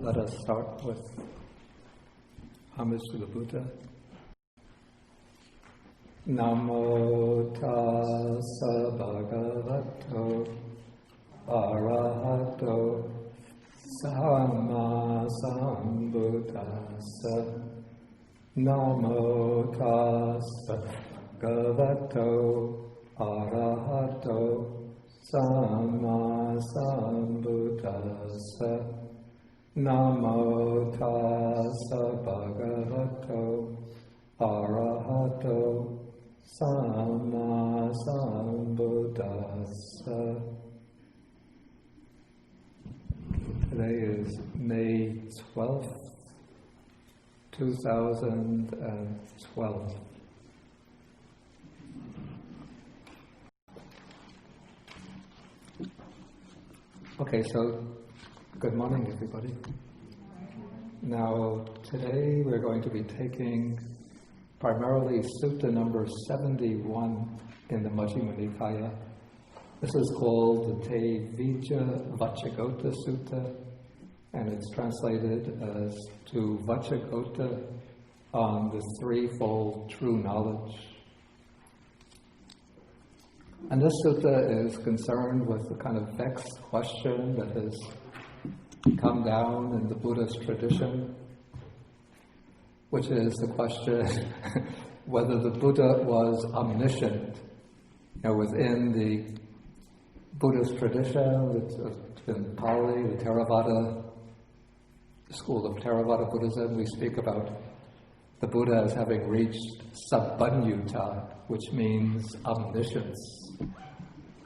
Let us start with homage to the Buddha. Namo tassa bhagavato arahato samma sambuddhassa. Namo tassa bhagavato arahato samma sambuddhassa. Namo tassa bhagavato arahato samma sambuddhassa. Today is May 12th, 2012. Okay, so good morning, everybody. Now, today we're going to be taking primarily Sutta number 71 in the Majjhima Nikāya. This is called the Tevijjavacchagotta Sutta, and it's translated as to Vacchagotta on the Threefold True Knowledge. And this sutta is concerned with the kind of vexed question that has come down in the Buddhist tradition, which is the question whether the Buddha was omniscient. Within the Buddhist tradition, it's in Pali, the Theravada, the school of Theravada Buddhism, we speak about the Buddha as having reached Sabbanyutta, which means omniscience.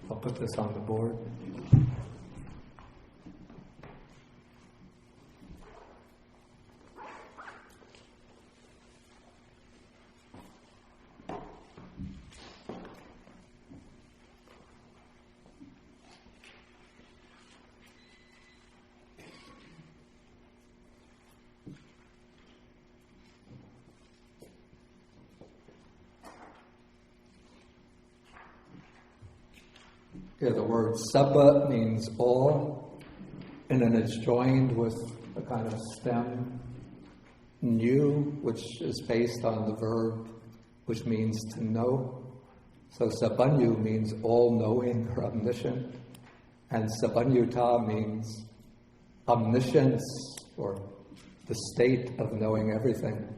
I'll put this on the board. The word sabba means all, and then it's joined with a kind of stem, nu, which is based on the verb, which means to know. So sabbanyu means all-knowing or omniscient, and sabbanyutta means omniscience, or the state of knowing everything.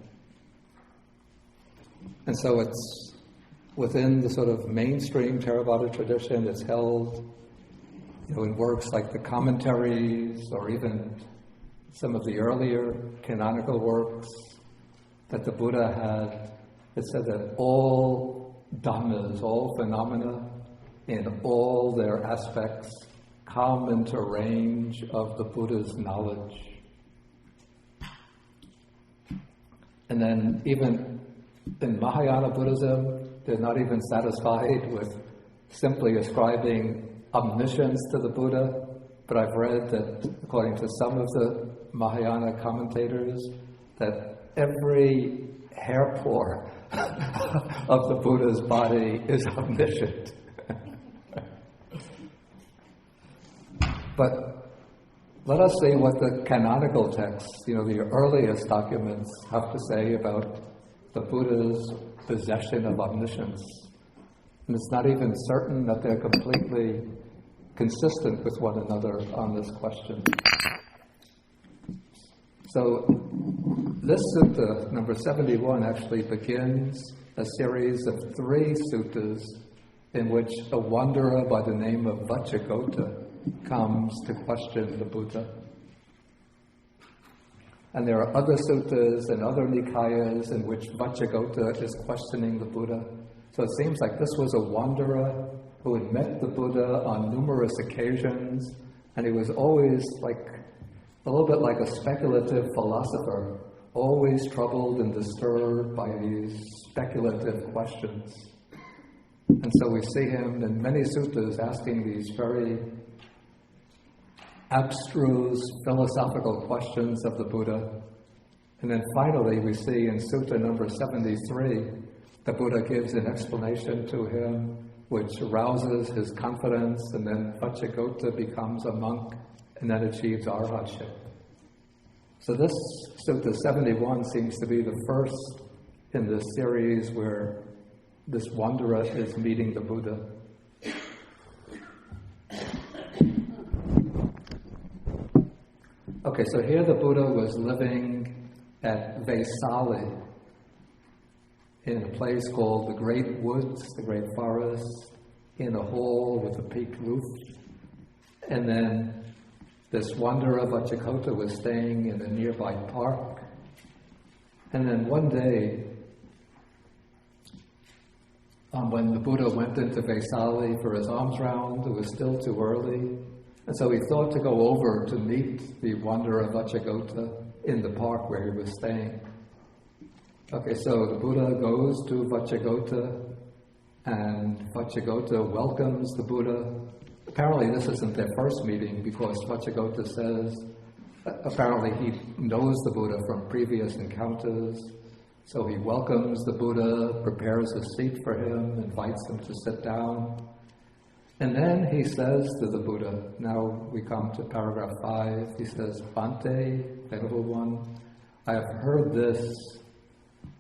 And so it's within the sort of mainstream Theravada tradition, it's held, in works like the commentaries or even some of the earlier canonical works, that the Buddha had, it said that all dhammas, all phenomena, in all their aspects, come into range of the Buddha's knowledge. And then even in Mahayana Buddhism, they're not even satisfied with simply ascribing omniscience to the Buddha, but I've read that, according to some of the Mahayana commentators, that every hair pore of the Buddha's body is omniscient. But let us see what the canonical texts, the earliest documents, have to say about the Buddha's possession of omniscience. And it's not even certain that they're completely consistent with one another on this question. So this sutta, number 71, actually begins a series of 3 suttas in which a wanderer by the name of Vacchagotta comes to question the Buddha. And there are other suttas and other Nikayas in which Vacchagotta is questioning the Buddha. So it seems like this was a wanderer who had met the Buddha on numerous occasions, and he was always a little bit like a speculative philosopher, always troubled and disturbed by these speculative questions. And so we see him in many suttas asking these very abstruse philosophical questions of the Buddha. And then finally we see in Sutta number 73, the Buddha gives an explanation to him which arouses his confidence, and then Vacchagotta becomes a monk and then achieves arhatship. So this Sutta 71 seems to be the first in this series where this wanderer is meeting the Buddha. Okay, so here the Buddha was living at Vaisali, in a place called the Great Woods, the Great Forest, in a hall with a peaked roof. And then this wanderer Vacchagotta was staying in a nearby park. And then one day, when the Buddha went into Vaisali for his alms round, it was still too early. And so he thought to go over to meet the wanderer Vacchagotta in the park where he was staying. Okay, so the Buddha goes to Vacchagotta, and Vacchagotta welcomes the Buddha. Apparently this isn't their first meeting, because Vacchagotta says apparently he knows the Buddha from previous encounters. So he welcomes the Buddha, prepares a seat for him, invites him to sit down. And then he says to the Buddha, now we come to paragraph 5, he says, Bhante, Venerable One, I have heard this,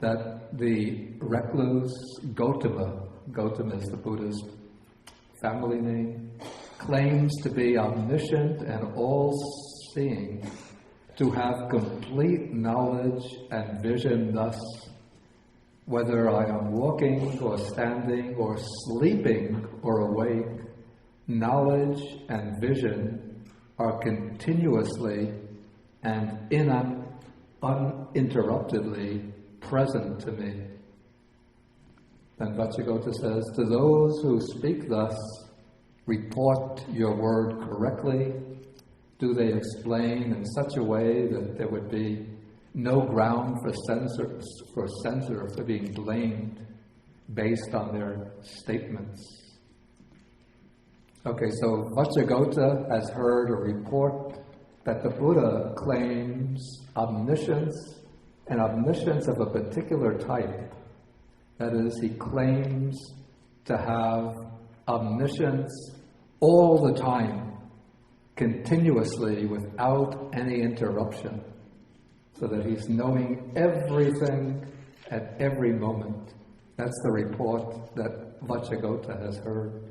that the recluse Gotama is the Buddha's family name, claims to be omniscient and all-seeing, to have complete knowledge and vision thus, whether I am walking or standing or sleeping or awake, knowledge and vision are continuously and uninterruptedly present to me. Then Vacchagotta says, to those who speak thus, report your word correctly. Do they explain in such a way that there would be no ground for censor for being blamed based on their statements? Okay, so Vacchagotta has heard a report that the Buddha claims omniscience, and omniscience of a particular type. That is, he claims to have omniscience all the time, continuously, without any interruption, so that he's knowing everything at every moment. That's the report that Vacchagotta has heard.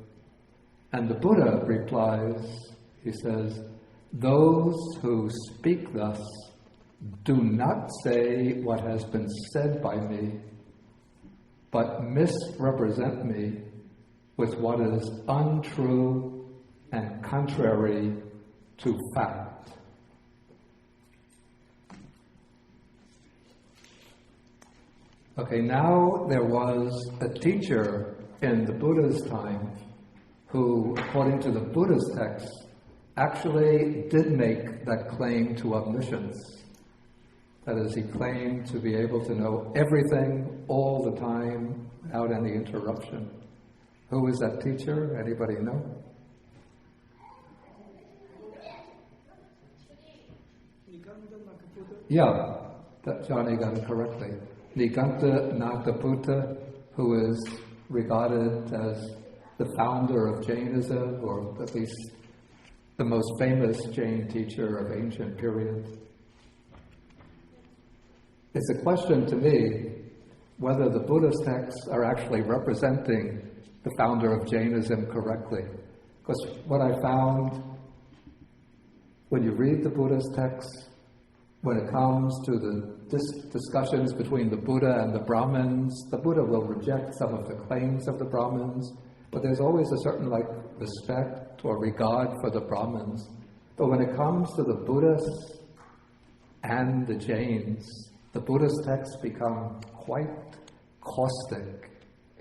And the Buddha replies, he says, those who speak thus do not say what has been said by me, but misrepresent me with what is untrue and contrary to fact. Okay, now there was a teacher in the Buddha's time who, according to the Buddha's text, actually did make that claim to omniscience. That is, he claimed to be able to know everything all the time without any interruption. Who is that teacher? Anybody know? Yeah, that Johnny got it correctly. Nikāya Nātaputta, who is regarded as the founder of Jainism, or at least the most famous Jain teacher of ancient period. It's a question to me whether the Buddhist texts are actually representing the founder of Jainism correctly. Because what I found, when you read the Buddhist texts, when it comes to the discussions between the Buddha and the Brahmins, the Buddha will reject some of the claims of the Brahmins, but there's always a certain respect or regard for the Brahmins. But when it comes to the Buddhists and the Jains, the Buddhist texts become quite caustic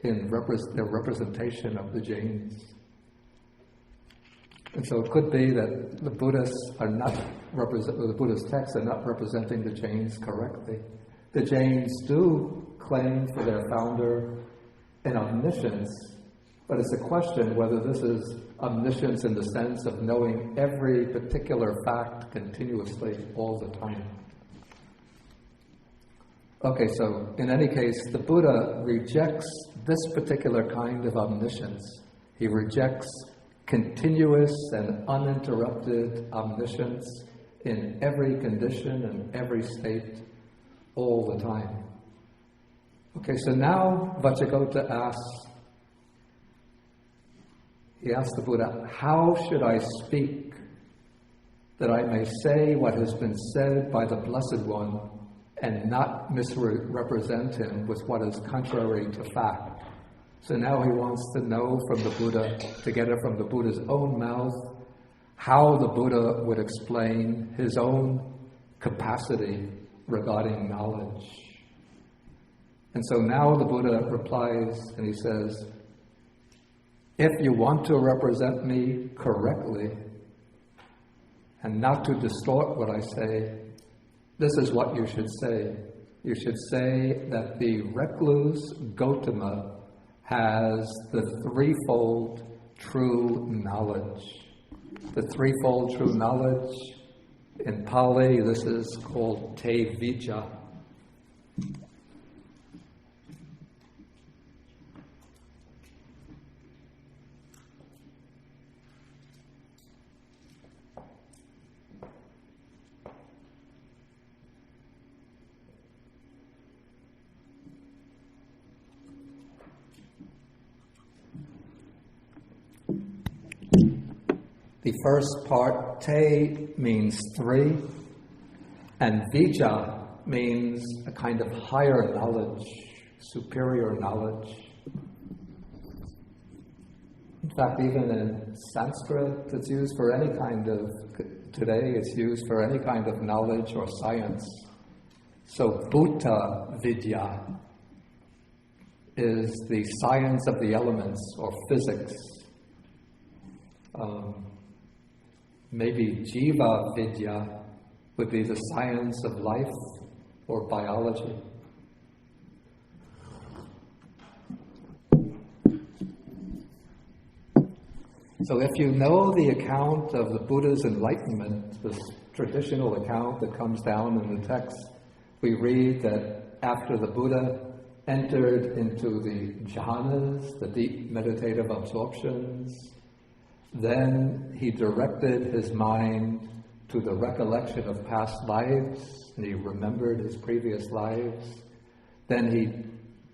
in their representation of the Jains. And so it could be that the Buddhists the Buddhist texts are not representing the Jains correctly. The Jains do claim for their founder an omniscience, but it's a question whether this is omniscience in the sense of knowing every particular fact continuously all the time. Okay, so in any case, the Buddha rejects this particular kind of omniscience. He rejects continuous and uninterrupted omniscience in every condition and every state, all the time. Okay, so now Vacchagotta asks the Buddha, how should I speak that I may say what has been said by the Blessed One and not misrepresent him with what is contrary to fact? So now he wants to know from the Buddha, to get it from the Buddha's own mouth, how the Buddha would explain his own capacity regarding knowledge. And so now the Buddha replies and he says, if you want to represent me correctly and not to distort what I say, this is what you should say. You should say that the recluse Gautama has the threefold true knowledge. The threefold true knowledge, in Pali, this is called Tevijja. The first part, te, means three, and vijja means a kind of higher knowledge, superior knowledge. In fact, even in Sanskrit, it's used for any kind of, today it's used for any kind of knowledge or science. So Bhuta Vidya is the science of the elements, or physics. Maybe Jiva Vidya would be the science of life or biology. So if you know the account of the Buddha's enlightenment, this traditional account that comes down in the text, we read that after the Buddha entered into the jhanas, the deep meditative absorptions, then he directed his mind to the recollection of past lives, and he remembered his previous lives. Then he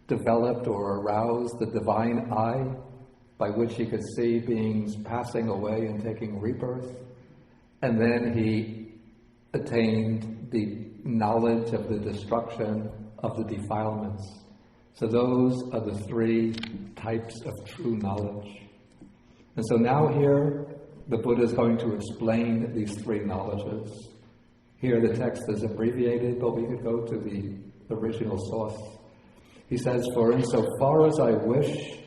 developed or aroused the divine eye, by which he could see beings passing away and taking rebirth. And then he attained the knowledge of the destruction of the defilements. So those are the three types of true knowledge. And so now here, the Buddha is going to explain these three knowledges. Here the text is abbreviated, but we could go to the original source. He says, for insofar as I wish,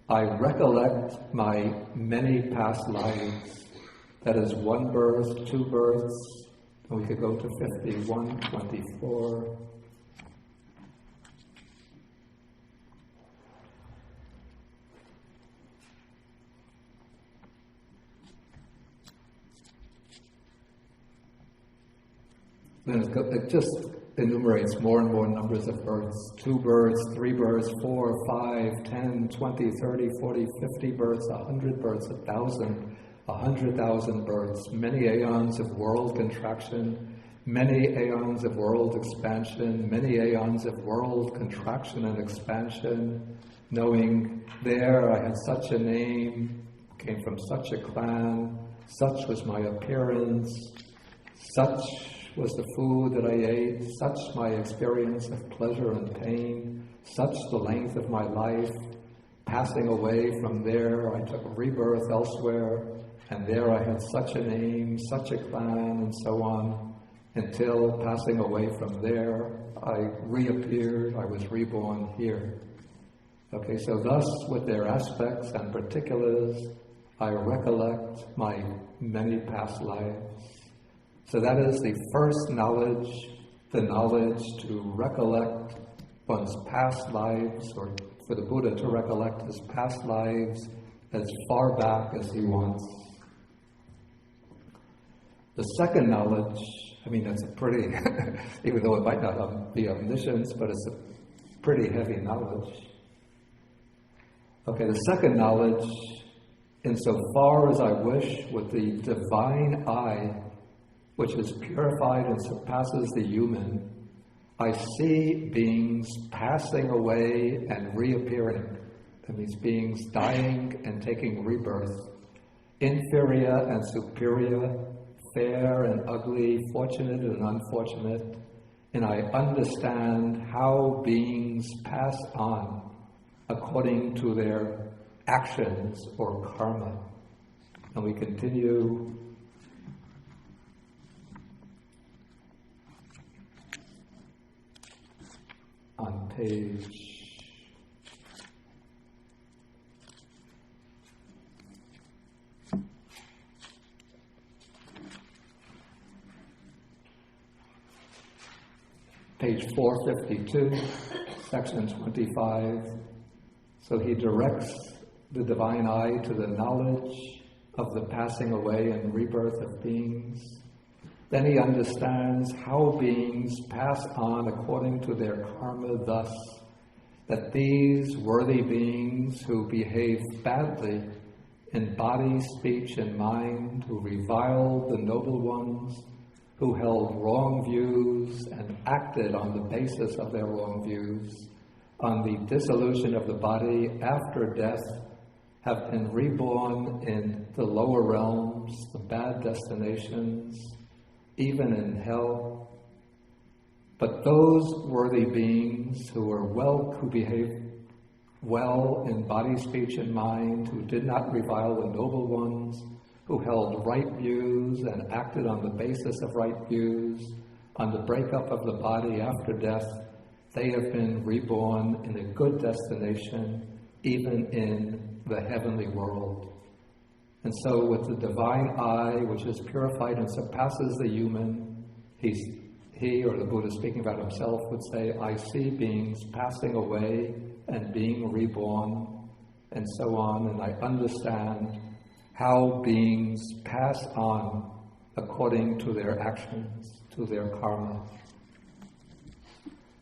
I recollect my many past lives. That is 1 birth, 2 births, and we could go to 51, 24. Then it just enumerates more and more numbers of births. 2 births, 3 births, 4, 5, 10, 20, 30, 40, 50 births, 100 births, 1,000, 100,000 births, many aeons of world contraction, many aeons of world expansion, many aeons of world contraction and expansion, knowing there I had such a name, came from such a clan, such was my appearance, such was the food that I ate, such my experience of pleasure and pain, such the length of my life. Passing away from there, I took a rebirth elsewhere, and there I had such a name, such a clan, and so on, until passing away from there, I reappeared, I was reborn here. Okay, so thus, with their aspects and particulars, I recollect my many past lives. So that is the first knowledge, the knowledge to recollect one's past lives, or for the Buddha to recollect his past lives as far back as he wants. The second knowledge, I mean, it's a pretty, even though it might not be omniscience, but it's a pretty heavy knowledge. Okay, the second knowledge, insofar as I wish, with the divine eye, which is purified and surpasses the human, I see beings passing away and reappearing. That means beings dying and taking rebirth, inferior and superior, fair and ugly, fortunate and unfortunate, and I understand how beings pass on according to their actions or karma. And we continue on page 452, section 25. So he directs the divine eye to the knowledge of the passing away and rebirth of beings. Then he understands how beings pass on according to their karma, thus that these worthy beings who behave badly in body, speech, and mind, who reviled the noble ones, who held wrong views and acted on the basis of their wrong views, on the dissolution of the body after death, have been reborn in the lower realms, the bad destinations, even in hell. But those worthy beings who behaved well in body, speech, and mind, who did not revile the noble ones, who held right views and acted on the basis of right views, on the breakup of the body after death, they have been reborn in a good destination, even in the heavenly world. And so with the divine eye, which is purified and surpasses the human, he or the Buddha speaking about himself would say, I see beings passing away and being reborn, and so on, and I understand how beings pass on according to their actions, to their karma.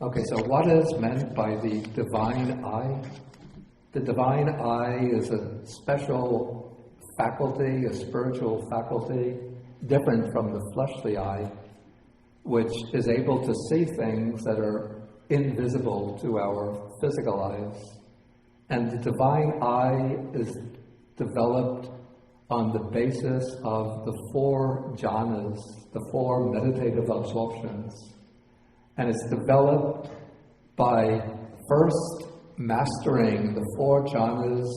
Okay, so what is meant by the divine eye? The divine eye is a special faculty, a spiritual faculty, different from the fleshly eye, which is able to see things that are invisible to our physical eyes. And the divine eye is developed on the basis of the 4 jhanas, the 4 meditative absorptions. And it's developed by first mastering the 4 jhanas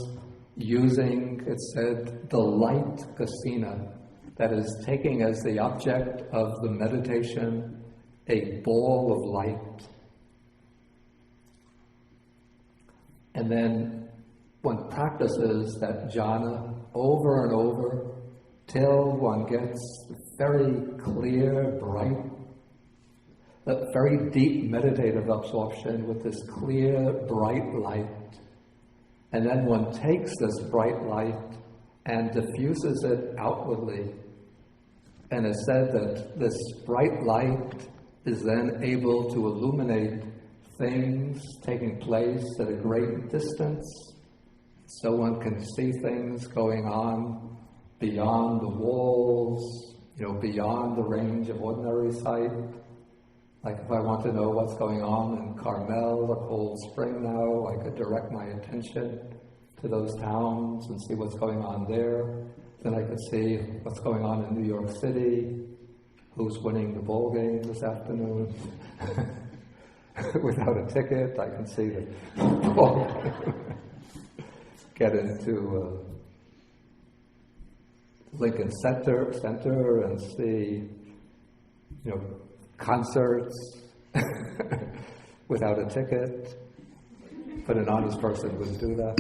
using, it said, the light kasina, that is taking as the object of the meditation a ball of light. And then one practices that jhana over and over till one gets very clear, bright, that very deep meditative absorption with this clear, bright light. And then one takes this bright light and diffuses it outwardly. And it's said that this bright light is then able to illuminate things taking place at a great distance, so one can see things going on beyond the walls, beyond the range of ordinary sight. Like if I want to know what's going on in Carmel or Cold Spring now, I could direct my attention to those towns and see what's going on there. Then I could see what's going on in New York City, who's winning the ball game this afternoon. Without a ticket, I can see the ball game. Get into Lincoln Center and see, concerts without a ticket. But an honest person wouldn't do that.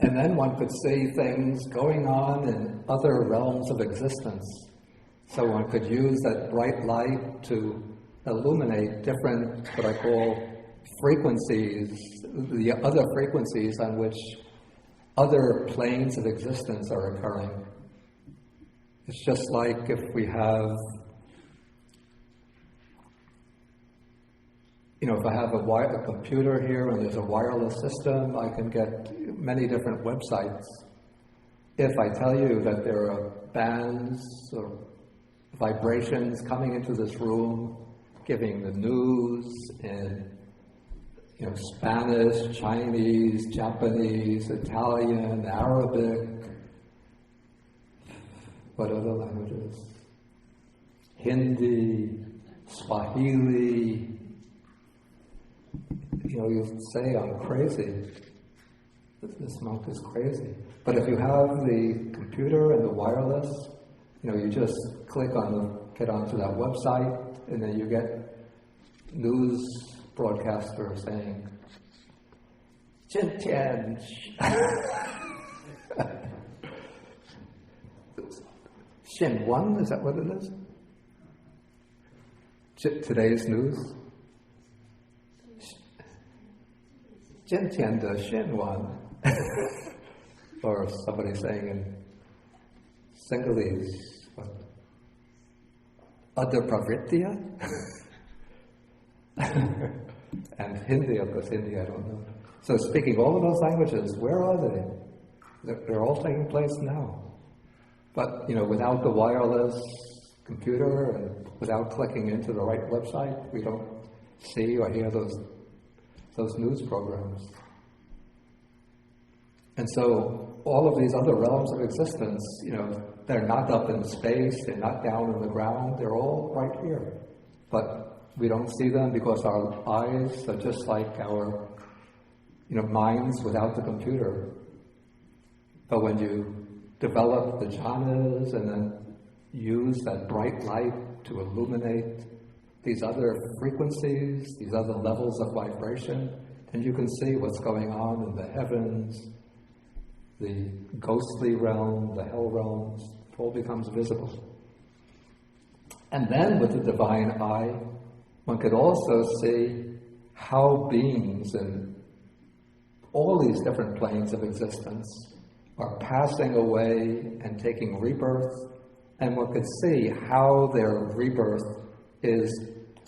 And then one could see things going on in other realms of existence. So one could use that bright light to illuminate different, what I call, frequencies, the other frequencies on which other planes of existence are occurring. It's just like if we have if I have a computer here and there's a wireless system, I can get many different websites. If I tell you that there are bands or vibrations coming into this room, giving the news in Spanish, Chinese, Japanese, Italian, Arabic, what other languages? Hindi, Swahili. You say I'm crazy. This monk is crazy. But if you have the computer and the wireless, you just get onto that website, and then you get news broadcaster saying, 今天 Xinwan, is that what it is? Today's news? 今天的 Xinwan. Or somebody saying in Sinhalese, what? Other Pravritya? And Hindi, of course, Hindi I don't know. So speaking all of those languages, where are they? They're all taking place now. But, without the wireless computer and without clicking into the right website, we don't see or hear those news programs. And so all of these other realms of existence, they're not up in space, they're not down in the ground, they're all right here. But we don't see them because our eyes are just like our, minds without the computer. But when you develop the jhanas and then use that bright light to illuminate these other frequencies, these other levels of vibration, then you can see what's going on in the heavens, the ghostly realm, the hell realms. It all becomes visible. And then with the divine eye, one could also see how beings in all these different planes of existence are passing away and taking rebirth, and one could see how their rebirth is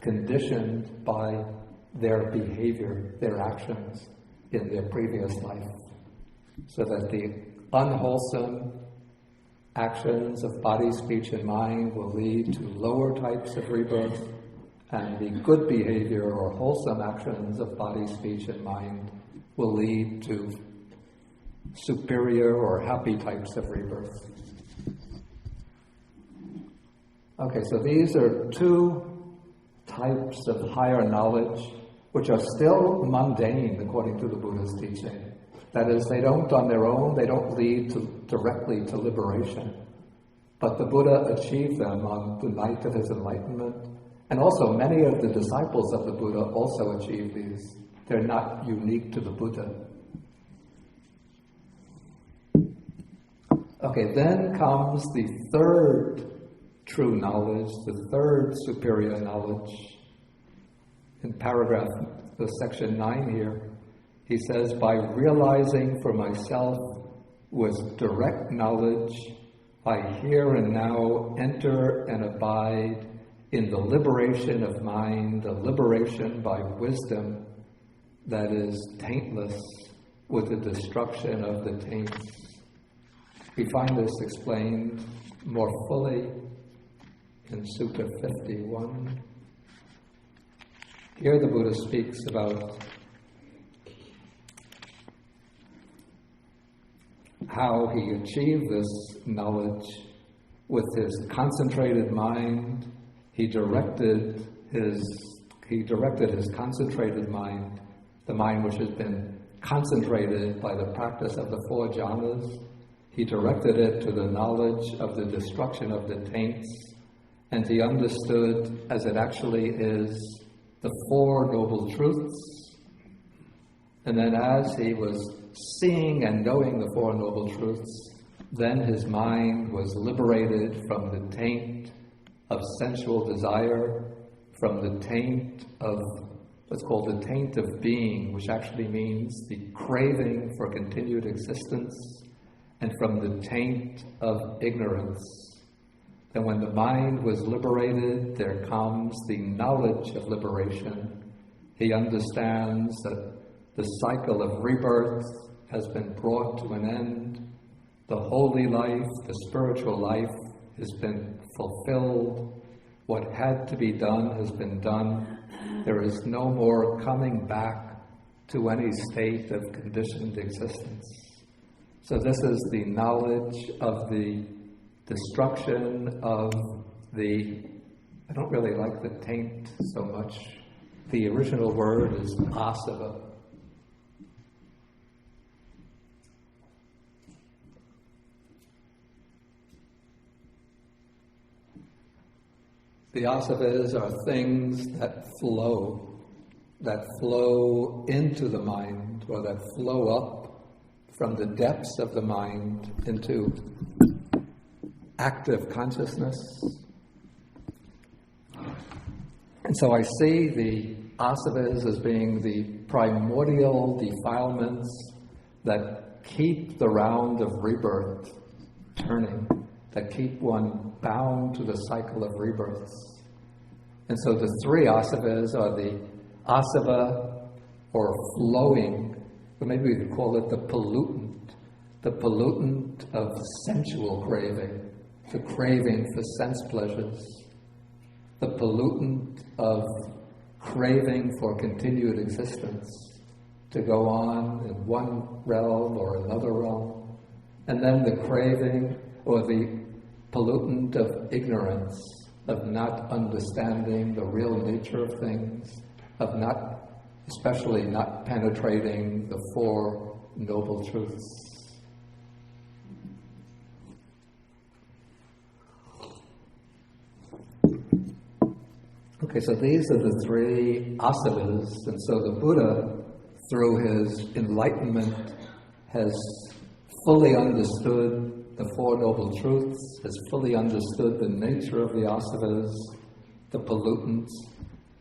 conditioned by their behavior, their actions in their previous life. So that the unwholesome actions of body, speech, and mind will lead to lower types of rebirth, and the good behavior or wholesome actions of body, speech, and mind will lead to superior or happy types of rebirth. Okay, so these are two types of higher knowledge which are still mundane according to the Buddha's teaching. That is, they don't on their own, they don't lead directly to liberation. But the Buddha achieved them on the night of his enlightenment. And also many of the disciples of the Buddha also achieved these. They're not unique to the Buddha. Okay, then comes the third true knowledge, the third superior knowledge. In paragraph, the section 9 here, he says, by realizing for myself with direct knowledge, I here and now enter and abide in the liberation of mind, the liberation by wisdom that is taintless with the destruction of the taints. We find this explained more fully in Sutta 51. Here the Buddha speaks about how he achieved this knowledge with his concentrated mind. He directed his concentrated mind, the mind which has been concentrated by the practice of the four jhanas. He directed it to the knowledge of the destruction of the taints, and he understood as it actually is the Four Noble Truths. And then as he was seeing and knowing the Four Noble Truths, then his mind was liberated from the taint of sensual desire, from the taint of what's called the taint of being, which actually means the craving for continued existence, and from the taint of ignorance. And when the mind was liberated, there comes the knowledge of liberation, He understands that the cycle of rebirth has been brought to an end. The holy life, the spiritual life, has been fulfilled. What had to be done has been done. There is no more coming back to any state of conditioned existence. So this is the knowledge of the destruction of the, I don't really like the taint so much. The original word is asava. The asavas are things that flow into the mind, or that flow up from the depths of the mind into active consciousness. And so I see the asavas as being the primordial defilements that keep the round of rebirth turning, that keep one bound to the cycle of rebirths. And so the three asavas are the asava, or flowing, or maybe we could call it the pollutant of sensual craving, the craving for sense pleasures, the pollutant of craving for continued existence, to go on in one realm or another realm, and then the craving or the pollutant of ignorance, of not understanding the real nature of things, of especially not penetrating the Four Noble Truths. Okay, so these are the three asavas, and so the Buddha, through his enlightenment, has fully understood the Four Noble Truths, has fully understood the nature of the asavas, the pollutants,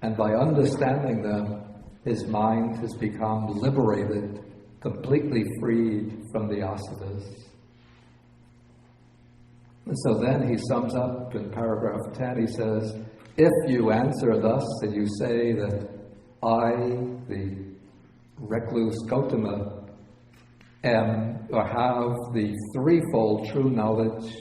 and by understanding them, his mind has become liberated, completely freed from the asavas. And so then he sums up in paragraph 10, he says, if you answer thus, and you say that I, the recluse Gautama, am or have the threefold true knowledge,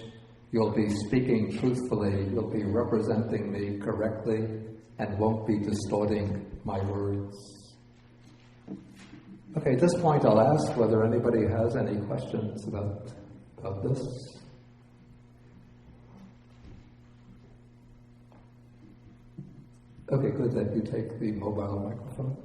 you'll be speaking truthfully, you'll be representing me correctly, and won't be distorting my words. Okay, at this point I'll ask whether anybody has any questions about this. Okay, good that you take the mobile microphone.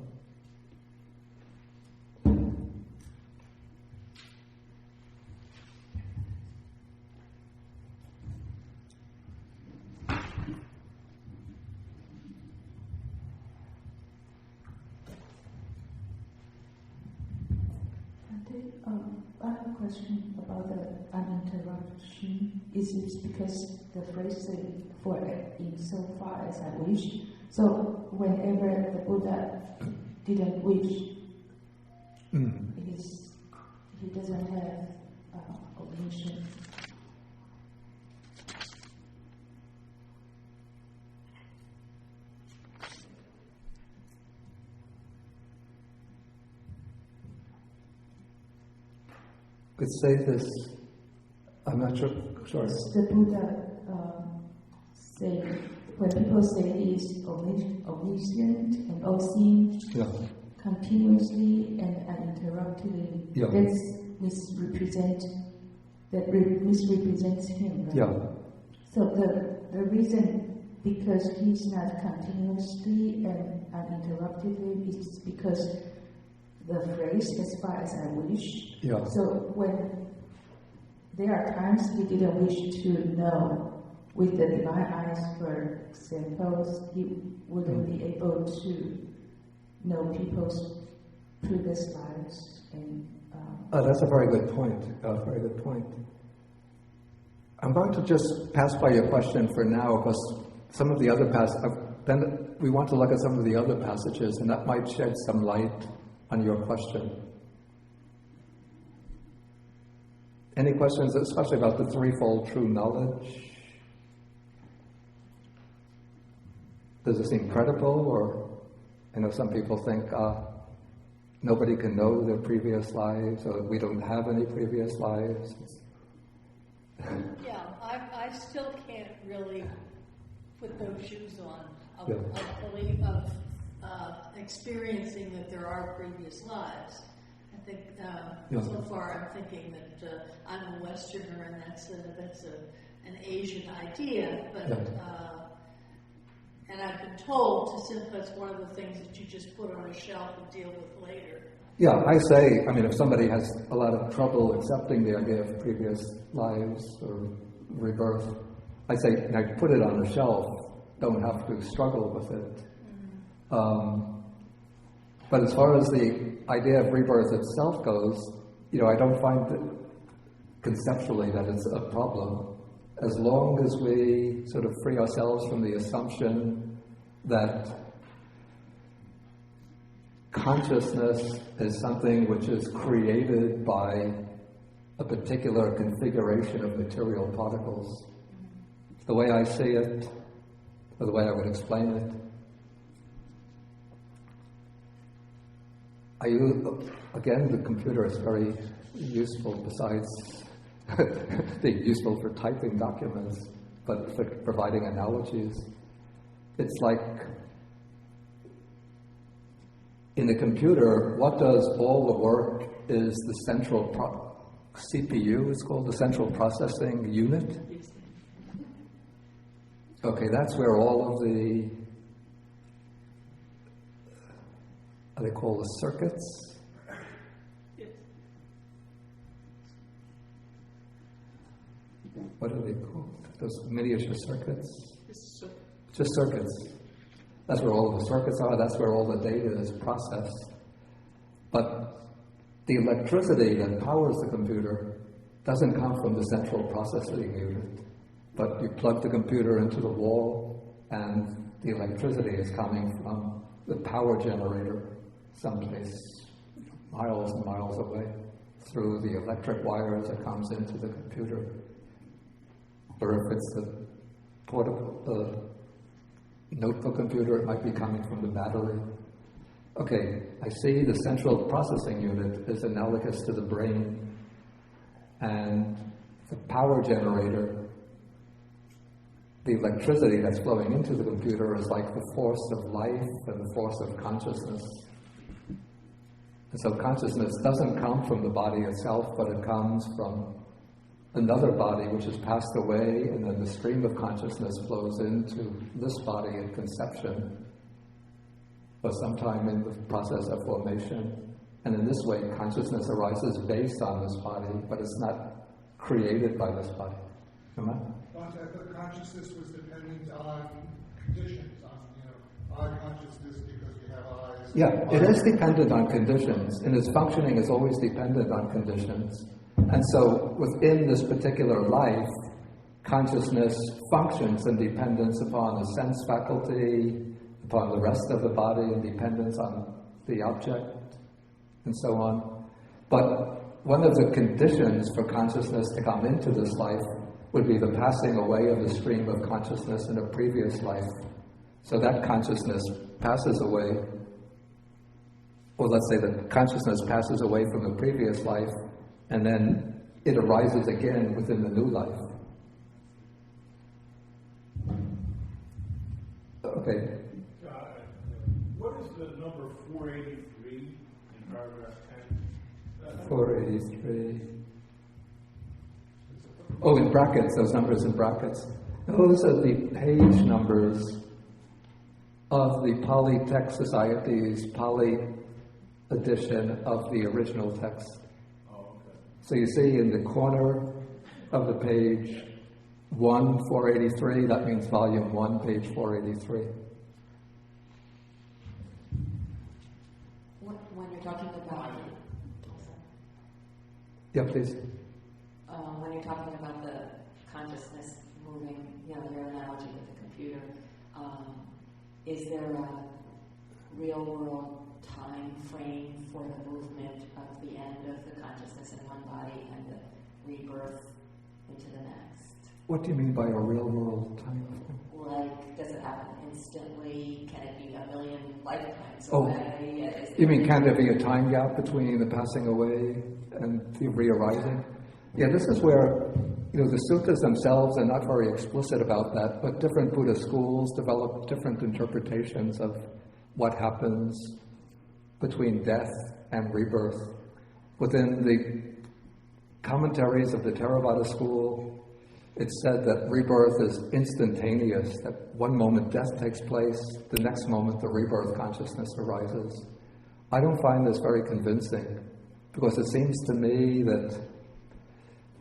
I have a question about the uninterruption. Is it because the phrase said, for insofar as I wish? So whenever the Buddha didn't wish, he doesn't have omission. Could say this, I'm not sure, sorry. The Buddha said, when people say he is omniscient and all-seeing, continuously and uninterruptedly, that misrepresents him, right? Yeah. So the reason, because he's not continuously and uninterruptedly, is because the phrase, as far as I wish. Yeah. So when there are times he didn't wish to know, with the divine eyes, for example, he wouldn't be able to know people's previous lives. And that's a very good point. Very good point. I'm going to just pass by your question for now, because some of the other then we want to look at some of the other passages, and that might shed some light on your question. Any questions, especially about the threefold true knowledge? Does it seem credible, or some people think nobody can know their previous lives, or we don't have any previous lives. Yeah, I still can't really put those shoes on of experiencing that there are previous lives. I think so far I'm thinking that I'm a Westerner and that's an Asian idea, but and I've been told that's one of the things that you just put on a shelf and deal with later. Yeah, I say, if somebody has a lot of trouble accepting the idea of previous lives or rebirth, I say, now put it on a shelf, don't have to struggle with it. But as far as the idea of rebirth itself goes, I don't find that conceptually that it's a problem. As long as we sort of free ourselves from the assumption that consciousness is something which is created by a particular configuration of material particles. The way I see it, or the way I would explain it, again, the computer is very useful besides being useful for typing documents, but for providing analogies. It's like in the computer, what does all the work is the central CPU is called, the central processing unit. Okay, that's where all of the, are they called the circuits? What are they called? Those miniature circuits? Just circuits. That's where all of the circuits are, that's where all the data is processed. But the electricity that powers the computer doesn't come from the central processing unit. But you plug the computer into the wall and the electricity is coming from the power generator someplace miles and miles away through the electric wires that comes into the computer. Or if it's the portable notebook computer, it might be coming from the battery. Okay, I see the central processing unit is analogous to the brain, and the power generator, the electricity that's flowing into the computer is like the force of life and the force of consciousness. And so consciousness doesn't come from the body itself, but it comes from another body which has passed away, and then the stream of consciousness flows into this body in conception, or sometime in the process of formation. And in this way, consciousness arises based on this body, but it's not created by this body. Am I? But I thought consciousness was dependent on conditions, on our consciousness because we have eyes. Yeah, it is dependent on conditions, and its functioning is always dependent on conditions. And so within this particular life, consciousness functions in dependence upon the sense faculty, upon the rest of the body, and dependence on the object, and so on. But one of the conditions for consciousness to come into this life would be the passing away of the stream of consciousness in a previous life. So that consciousness passes away, or let's say that consciousness passes away from the previous life, and then it arises again within the new life. Okay. What is the number 483 in paragraph 10? 483. Oh, in brackets, those numbers in brackets. Those are the page numbers of the Pali Text Society's Pali edition of the original text. So you see in the corner of the page 483, that means volume 1, page 483. When you're talking about... Yeah, please. When you're talking about the consciousness moving, your analogy with the computer, is there a real-world time frame for the movement of the end of the consciousness in one body and the rebirth into the next? What do you mean by a real-world time? Like, does it happen instantly? Can it be a million lifetimes Oh, away? you mean can there be a time gap between the passing away and the re-arising? Yeah, this is where, the suttas themselves are not very explicit about that, but different Buddhist schools develop different interpretations of what happens between death and rebirth. Within the commentaries of the Theravada school, it's said that rebirth is instantaneous, that one moment death takes place, the next moment the rebirth consciousness arises. I don't find this very convincing, because it seems to me that,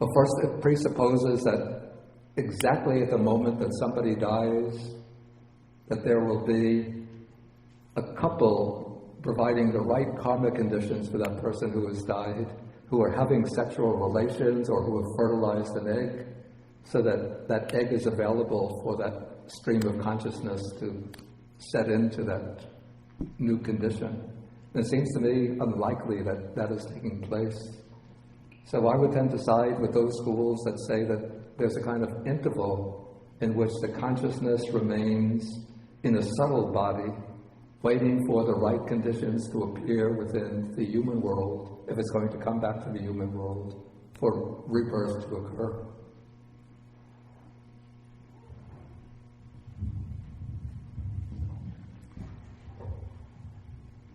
well, first it presupposes that exactly at the moment that somebody dies, that there will be a couple providing the right karma conditions for that person who has died, who are having sexual relations or who have fertilized an egg, so that that egg is available for that stream of consciousness to set into that new condition. And it seems to me unlikely that that is taking place. So I would tend to side with those schools that say that there's a kind of interval in which the consciousness remains in a subtle body, waiting for the right conditions to appear within the human world, if it's going to come back to the human world, for rebirth to occur.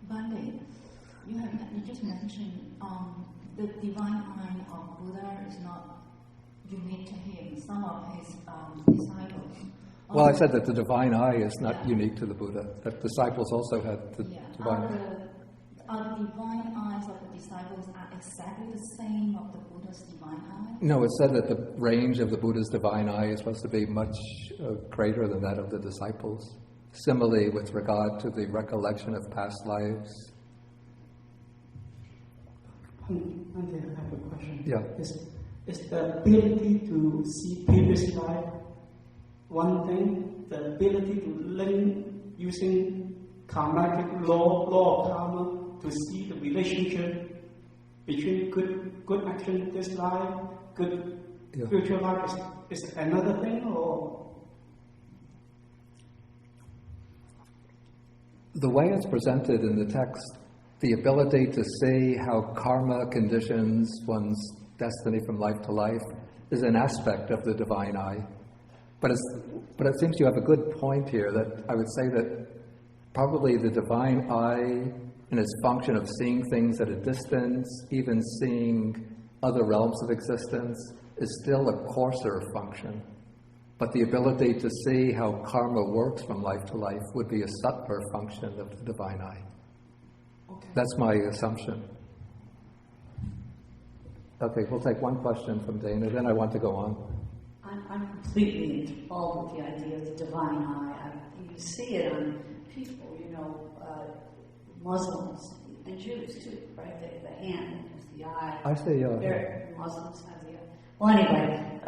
Bande, you just mentioned the divine eye of Buddha is not unique to him. Some of his disciples. Well, I said that the divine eye is not unique to the Buddha, that disciples also had the divine eye. Are the divine eyes of the disciples are exactly the same of the Buddha's divine eye? No, it said that the range of the Buddha's divine eye is supposed to be much greater than that of the disciples. Similarly, with regard to the recollection of past lives. I have a question. Yeah. Is the ability to see previous life one thing? The ability to link using karmatic law of karma to see the relationship between good action this life, good future life is another thing, or? The way it's presented in the text, the ability to see how karma conditions one's destiny from life to life is an aspect of the divine eye. But it seems you have a good point here, that I would say that probably the divine eye, in its function of seeing things at a distance, even seeing other realms of existence, is still a coarser function. But the ability to see how karma works from life to life would be a subtler function of the divine eye. Okay. That's my assumption. Okay, we'll take one question from Dana, then I want to go on. I'm completely involved with the idea of the divine eye. You see it on people, Muslims and Jews too, right? The hand is the eye. I say, Muslims have the eye. Well, anyway,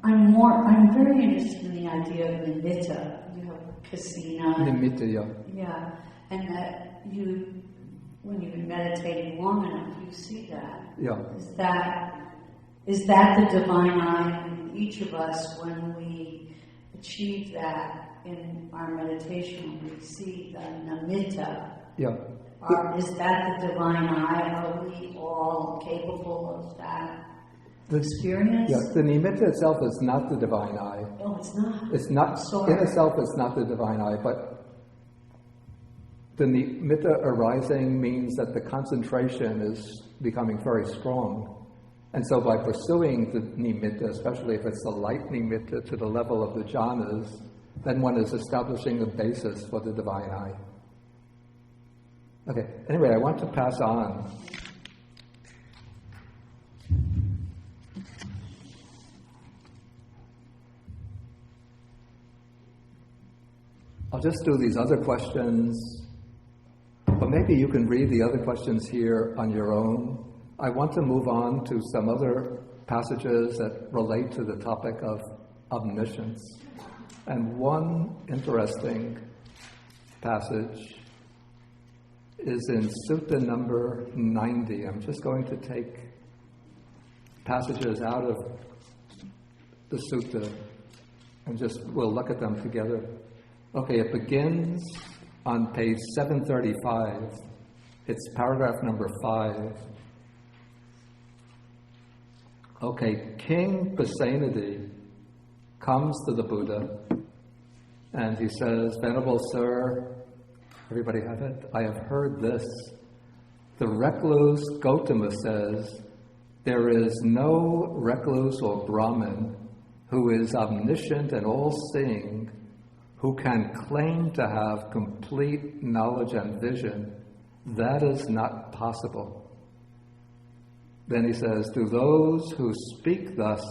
I'm very interested in the idea of nimitta. You have kasina. Nimitta, yeah. Yeah, and that when you've been meditating long enough, you see that. Yeah. Is that the divine eye in each of us when we achieve that in our meditation? We see the nimitta. Yeah. Is that the divine eye? Are we all capable of that experience? Yeah, the nimitta itself is not the divine eye. Oh, it's not? It's not, Sorry. in itself it's not the divine eye, but the nimitta arising means that the concentration is becoming very strong. And so by pursuing the nimitta, especially if it's the light nimitta to the level of the jhanas, then one is establishing the basis for the divine eye. Okay, anyway, I want to pass on. I'll just do these other questions, but maybe you can read the other questions here on your own. I want to move on to some other passages that relate to the topic of omniscience. And one interesting passage is in Sutta number 90. I'm just going to take passages out of the sutta, and we'll look at them together. Okay, it begins on page 735. It's paragraph number 5. Okay, King Pasenadi comes to the Buddha and he says, Venerable Sir, everybody have it? I have heard this. The recluse Gautama says, there is no recluse or Brahmin who is omniscient and all-seeing, who can claim to have complete knowledge and vision. That is not possible. Then he says, do those who speak thus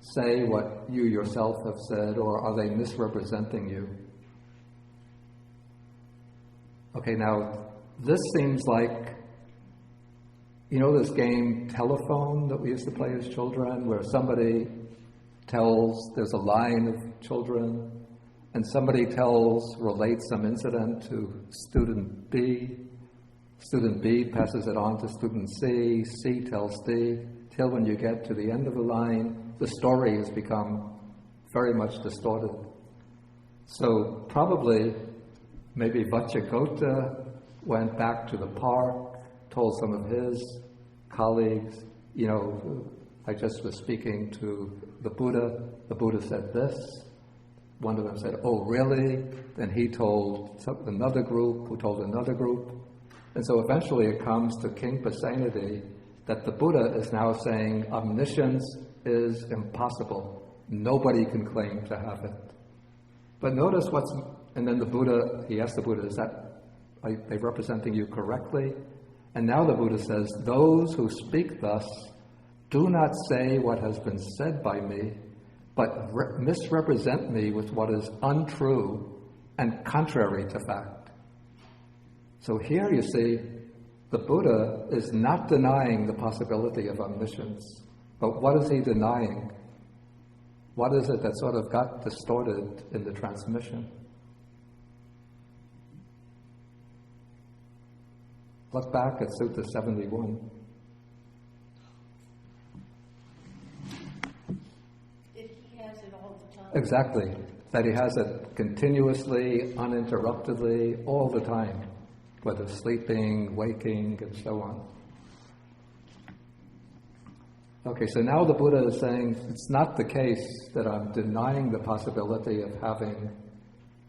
say what you yourself have said, or are they misrepresenting you? Okay, now this seems like, you know this game Telephone that we used to play as children, where somebody there's a line of children, and somebody relates some incident to student B. Student B passes it on to student C. C tells D. Till when you get to the end of the line, the story has become very much distorted. So probably, maybe Vacchagotta went back to the park, told some of his colleagues, I just was speaking to the Buddha said this. One of them said, oh really? Then he told another group, who told another group. And so eventually it comes to King Pasenadi that the Buddha is now saying omniscience is impossible. Nobody can claim to have it. But notice and then he asked the Buddha, are they representing you correctly? And now the Buddha says, those who speak thus do not say what has been said by me, but misrepresent me with what is untrue and contrary to fact. So here you see, the Buddha is not denying the possibility of omniscience, but what is he denying? What is it that sort of got distorted in the transmission? Look back at Sutta 71. If he has it all the time. Exactly. That he has it continuously, uninterruptedly, all the time, whether sleeping, waking, and so on. Okay, so now the Buddha is saying it's not the case that I'm denying the possibility of having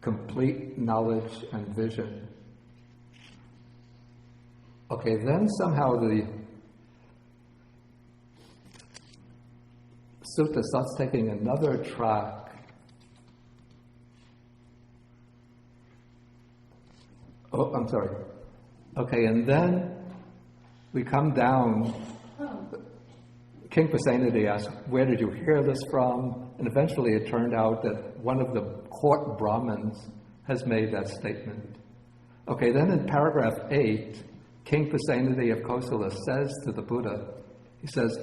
complete knowledge and vision. Okay, then somehow the sutta starts taking another track. Oh, I'm sorry. Okay, and then we come down. King Pasenadi asked, where did you hear this from? And eventually it turned out that one of the court Brahmins has made that statement. Okay, then in paragraph 8, King Pasenadi of Kosala says to the Buddha, he says,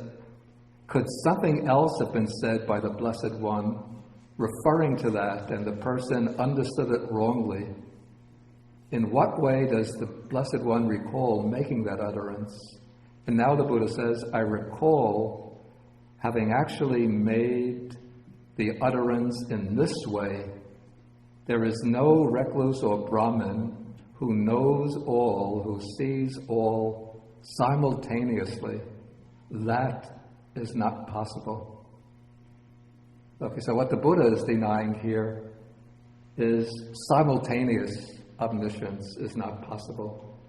could something else have been said by the Blessed One referring to that and the person understood it wrongly? In what way does the Blessed One recall making that utterance? And now the Buddha says, I recall having actually made the utterance in this way. There is no recluse or Brahmin who knows all, who sees all simultaneously. That is not possible. Okay, so what the Buddha is denying here is simultaneous omniscience is not possible.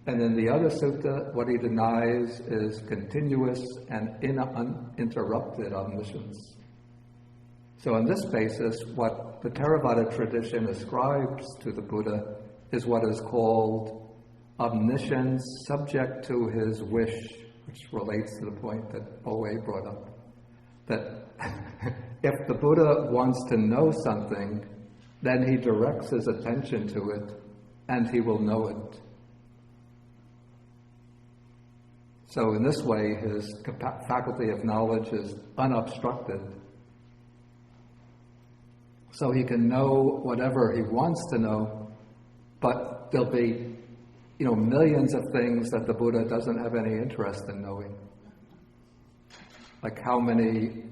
And in the other sutta, what he denies is continuous and uninterrupted omniscience. So on this basis, what the Theravada tradition ascribes to the Buddha is what is called omniscience subject to his wish, which relates to the point that O.A. brought up. That if the Buddha wants to know something, then he directs his attention to it, and he will know it. So in this way, his faculty of knowledge is unobstructed. So he can know whatever he wants to know, but there'll be, millions of things that the Buddha doesn't have any interest in knowing. Like how many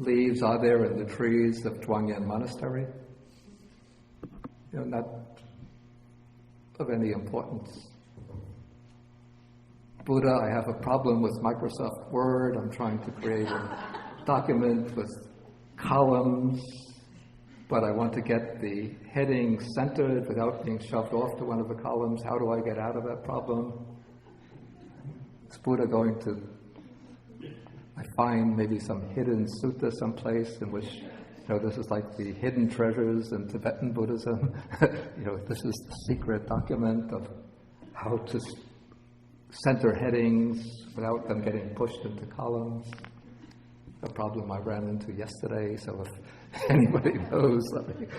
leaves are there in the trees of Zhuangyan Monastery? Not of any importance. Buddha, I have a problem with Microsoft Word. I'm trying to create a document with columns, but I want to get the heading centered without being shoved off to one of the columns. How do I get out of that problem? Is Buddha going to, I find maybe some hidden sutta someplace in which, this is like the hidden treasures in Tibetan Buddhism. This is the secret document of how to center headings without them getting pushed into columns. A problem I ran into yesterday, so if anybody knows,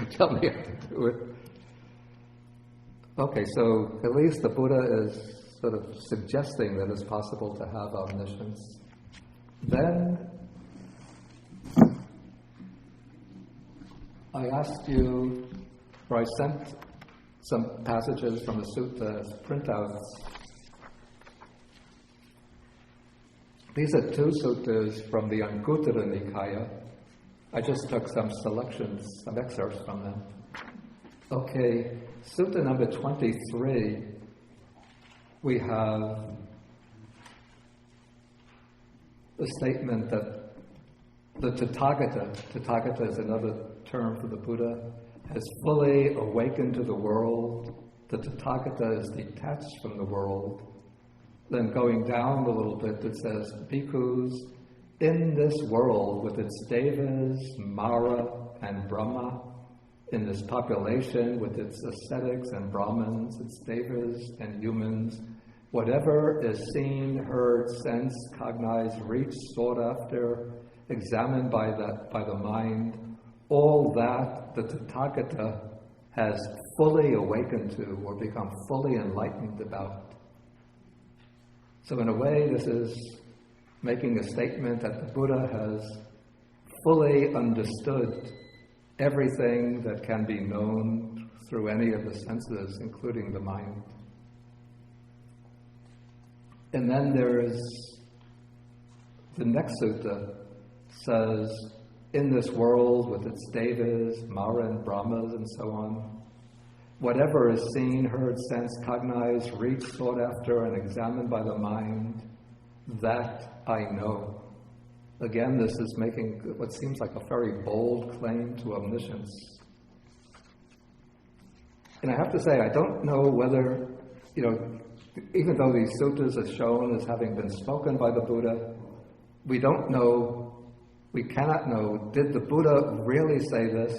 tell me how to do it. Okay, so at least the Buddha is sort of suggesting that it's possible to have omniscience. Then I asked you, or I sent some passages from the Sutta as printouts. These are two suttas from the Anguttara Nikāya. I just took some selections, some excerpts from them. Okay, Sutta number 23, we have the statement that the Tathagata is another term for the Buddha, has fully awakened to the world. The Tathagata is detached from the world. Then going down a little bit, it says, bhikkhus, in this world with its devas, Mara, and Brahma, in this population with its ascetics and Brahmins, its devas and humans, whatever is seen, heard, sensed, cognized, reached, sought after, examined by the mind, all that the Tathagata has fully awakened to or become fully enlightened about. So in a way, this is making a statement that the Buddha has fully understood everything that can be known through any of the senses, including the mind. And then there's the next sutta says, in this world with its devas, Mara and Brahmas and so on, whatever is seen, heard, sensed, cognized, reached, sought after, and examined by the mind, that I know. Again, this is making what seems like a very bold claim to omniscience. And I have to say, I don't know whether, even though these suttas are shown as having been spoken by the Buddha, we cannot know, did the Buddha really say this,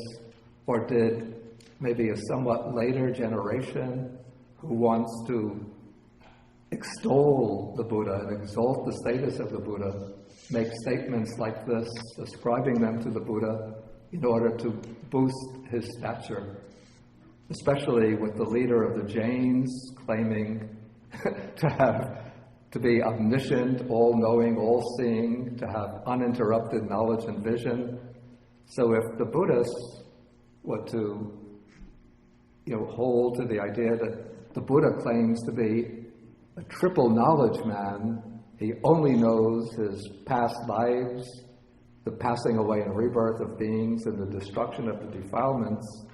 or did maybe a somewhat later generation who wants to extol the Buddha and exalt the status of the Buddha make statements like this, ascribing them to the Buddha in order to boost his stature, especially with the leader of the Jains claiming to be omniscient, all-knowing, all-seeing, to have uninterrupted knowledge and vision. So if the Buddhists were to hold to the idea that the Buddha claims to be a triple knowledge man, he only knows his past lives, the passing away and rebirth of beings, and the destruction of the defilements.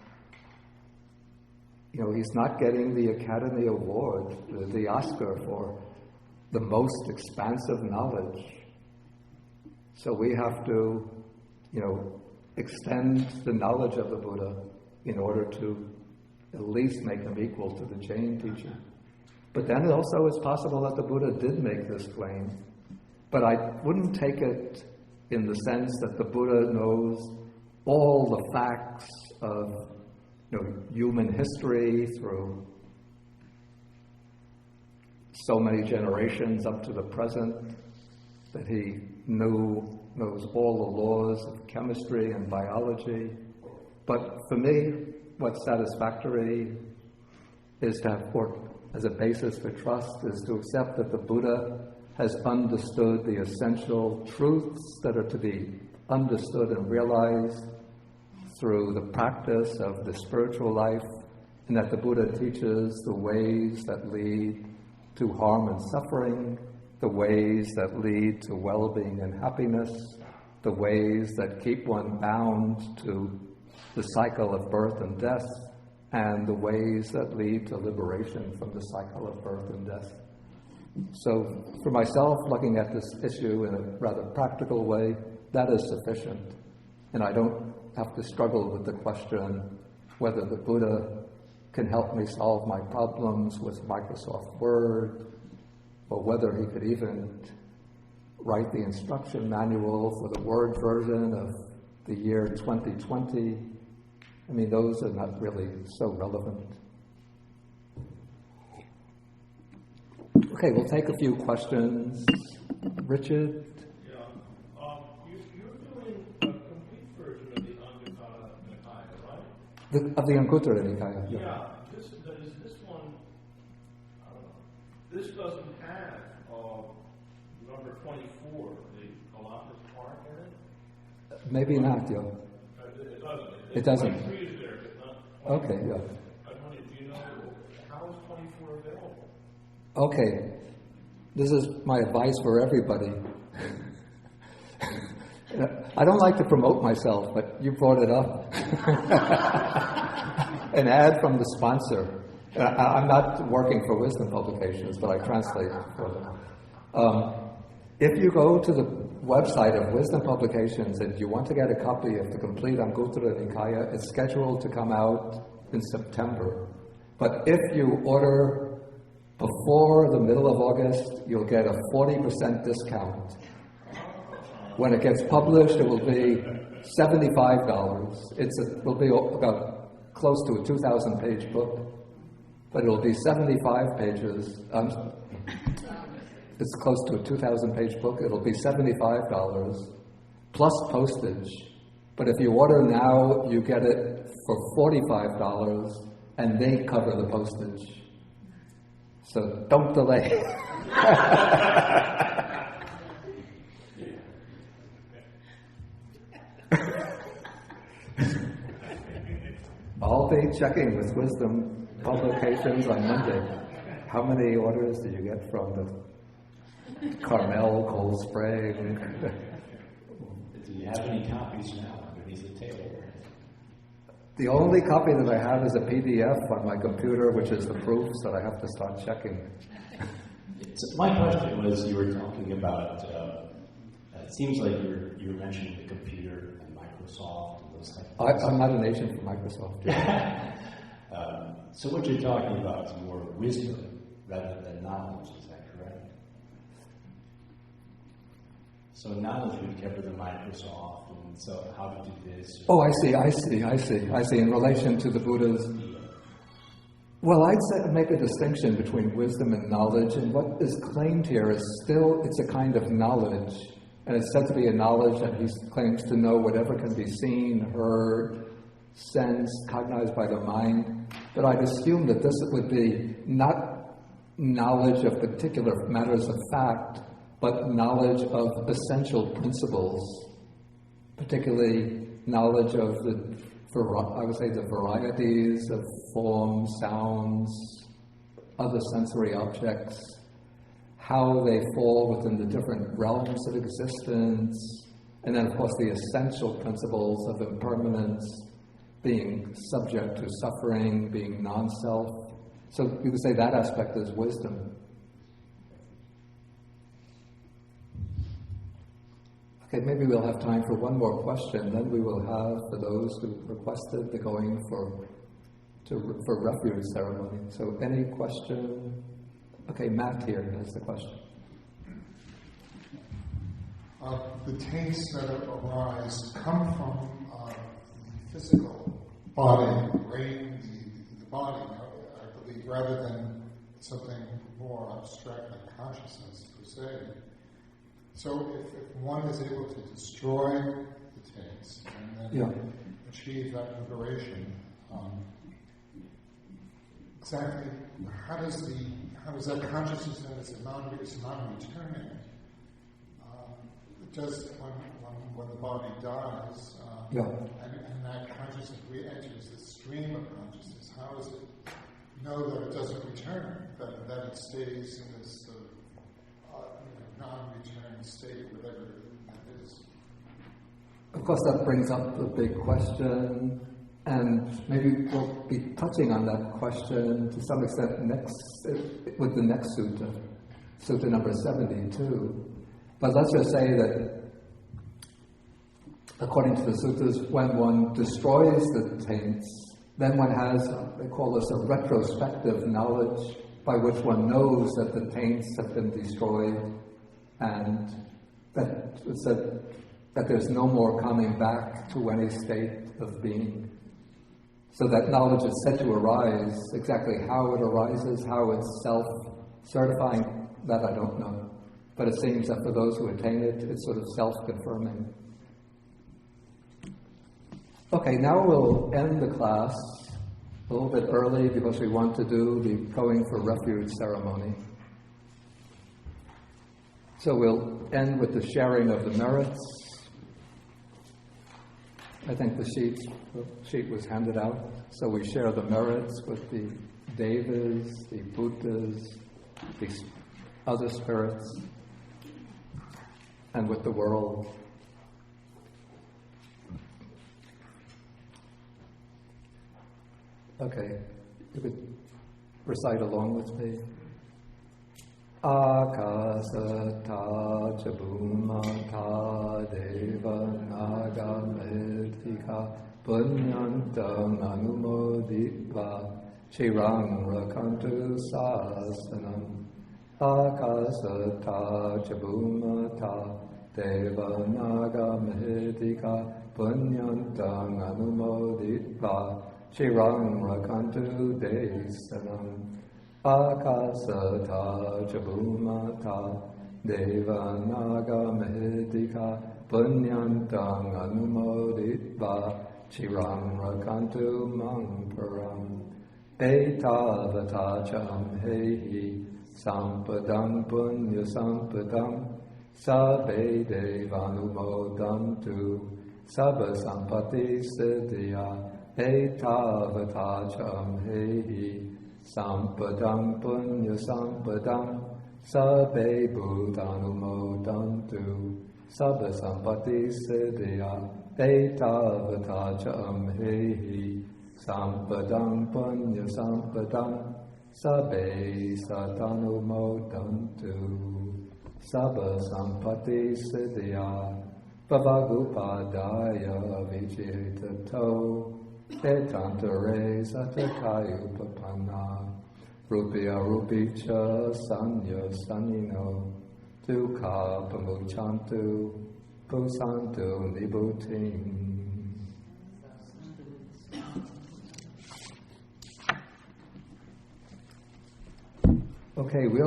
He's not getting the Academy Award, the Oscar for the most expansive knowledge. So we have to, extend the knowledge of the Buddha in order to at least make him equal to the Jain teacher. But then it also is possible that the Buddha did make this claim. But I wouldn't take it in the sense that the Buddha knows all the facts of human history through so many generations up to the present, that he knows all the laws of chemistry and biology. But for me, what's satisfactory is to have, or as a basis for trust, is to accept that the Buddha has understood the essential truths that are to be understood and realized through the practice of the spiritual life, and that the Buddha teaches the ways that lead to harm and suffering, the ways that lead to well-being and happiness, the ways that keep one bound to the cycle of birth and death, and the ways that lead to liberation from the cycle of birth and death. So for myself, looking at this issue in a rather practical way, that is sufficient. And I don't have to struggle with the question whether the Buddha can help me solve my problems with Microsoft Word, or whether he could even write the instruction manual for the Word version of the year 2020. I mean, those are not really so relevant. Okay, we'll take a few questions. Richard? Yeah. You're doing a complete version of the Majjhima Nikāya, right? Of the Anguttara Nikāya. Yeah. This one, I don't know. This doesn't have number 24, the Columbus Park in it? Maybe not, yeah. It doesn't. It doesn't. 23 is there, but not 24. Okay, yeah. I wonder, do you know how is 24 available? Okay, this is my advice for everybody. I don't like to promote myself, but you brought it up. An ad from the sponsor. I'm not working for Wisdom Publications, but I translate for them. If you go to the website of Wisdom Publications and you want to get a copy of the complete Anguttara Nikāya, it's scheduled to come out in September. But if you order before the middle of August, you'll get a 40% discount. When it gets published, it will be $75. It will be about close to a 2,000-page book, but it will be 75 pages. It's close to a 2,000-page book. It'll be $75 plus postage. But if you order now, you get it for $45, and they cover the postage. So don't delay. I'll be checking with Wisdom Publications on Monday. How many orders did you get from the Carmel, Cold Spring? Do you have any copies now underneath the table? The only copy that I have is a PDF on my computer, which is the proofs that I have to start checking. My question was, you were talking about, it seems like you were mentioning the computer and Microsoft and those types of things. I'm not an agent for Microsoft. So what you're talking about is more wisdom rather than knowledge, is that correct? So knowledge would cover the Microsoft, and so how to do this. Oh, I see. In relation to the Buddha's... Well, I'd say make a distinction between wisdom and knowledge, and what is claimed here is still, it's a kind of knowledge, and it's said to be a knowledge that he claims to know whatever can be seen, heard, sensed, cognized by the mind. But I'd assume that this would be not knowledge of particular matters of fact, but knowledge of essential principles, particularly knowledge of the varieties of forms, sounds, other sensory objects, how they fall within the different realms of existence, and then, of course, the essential principles of impermanence, being subject to suffering, being non-self. So you could say that aspect is wisdom. Okay, maybe we'll have time for one more question. Then we will have, for those who requested, the going for refuge ceremony. So any question? Okay, Matt here has the question. The tastes that arise come from the physical body, brain, the body, I believe, rather than something more abstract like consciousness per se. So if one is able to destroy the taste and then achieve that liberation, exactly how does that consciousness that is non-returning? Does when the body dies, and that consciousness re-enters the stream of consciousness, how does it know that it doesn't return, that it stays in this non-return state, whatever that is? course, that brings up a big question, and maybe we'll be touching on that question to some extent with the next sutta, sutta number 72. But let's just say that, according to the suttas, when one destroys the taints, then one has, they call this a retrospective knowledge, by which one knows that the taints have been destroyed and that there's no more coming back to any state of being. So that knowledge is said to arise. Exactly how it arises, how it's self-certifying, that I don't know. But it seems that for those who attain it, it's sort of self-confirming. Okay, now we'll end the class a little bit early because we want to do the going for refuge ceremony. So we'll end with the sharing of the merits. I think the sheet was handed out. So we share the merits with the devas, the Buddhas, the other spirits, and with the world. Okay, you could recite along with me. Akasata chabhumata deva naga medhika punyantam anumoditva chirang rakantu sasanam. Akasata chabhumata deva naga medhika punyantam anumoditva chirang rakantu desanam. Akasata chabhumata deva naga medhika punyantang anumoditva chirang rakantu mang param. Etavata cham hehi sampadam punya sampadam sabbe devanumodantu sabba sampati siddhya. Etavata cham hehi sampadam punya sampadam sabbe bhudanumodantu sabba sampati siddhya. Etavata cham hehi sampadam punya sampadam sabbe satanumodantu sabba sampati siddhya. Bhavagupadaya vijetato etantare satakayupapanna rupya rupicha sanya sanino dukha pamuchantu pusantu nibutim. Okay, we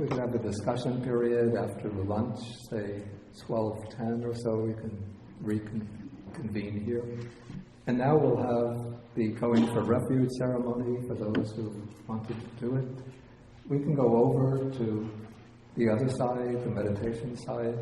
can have a discussion period after the lunch, say 12:10 or so. We can reconvene here. And now we'll have the going for refuge ceremony for those who wanted to do it. We can go over to the other side, the meditation side.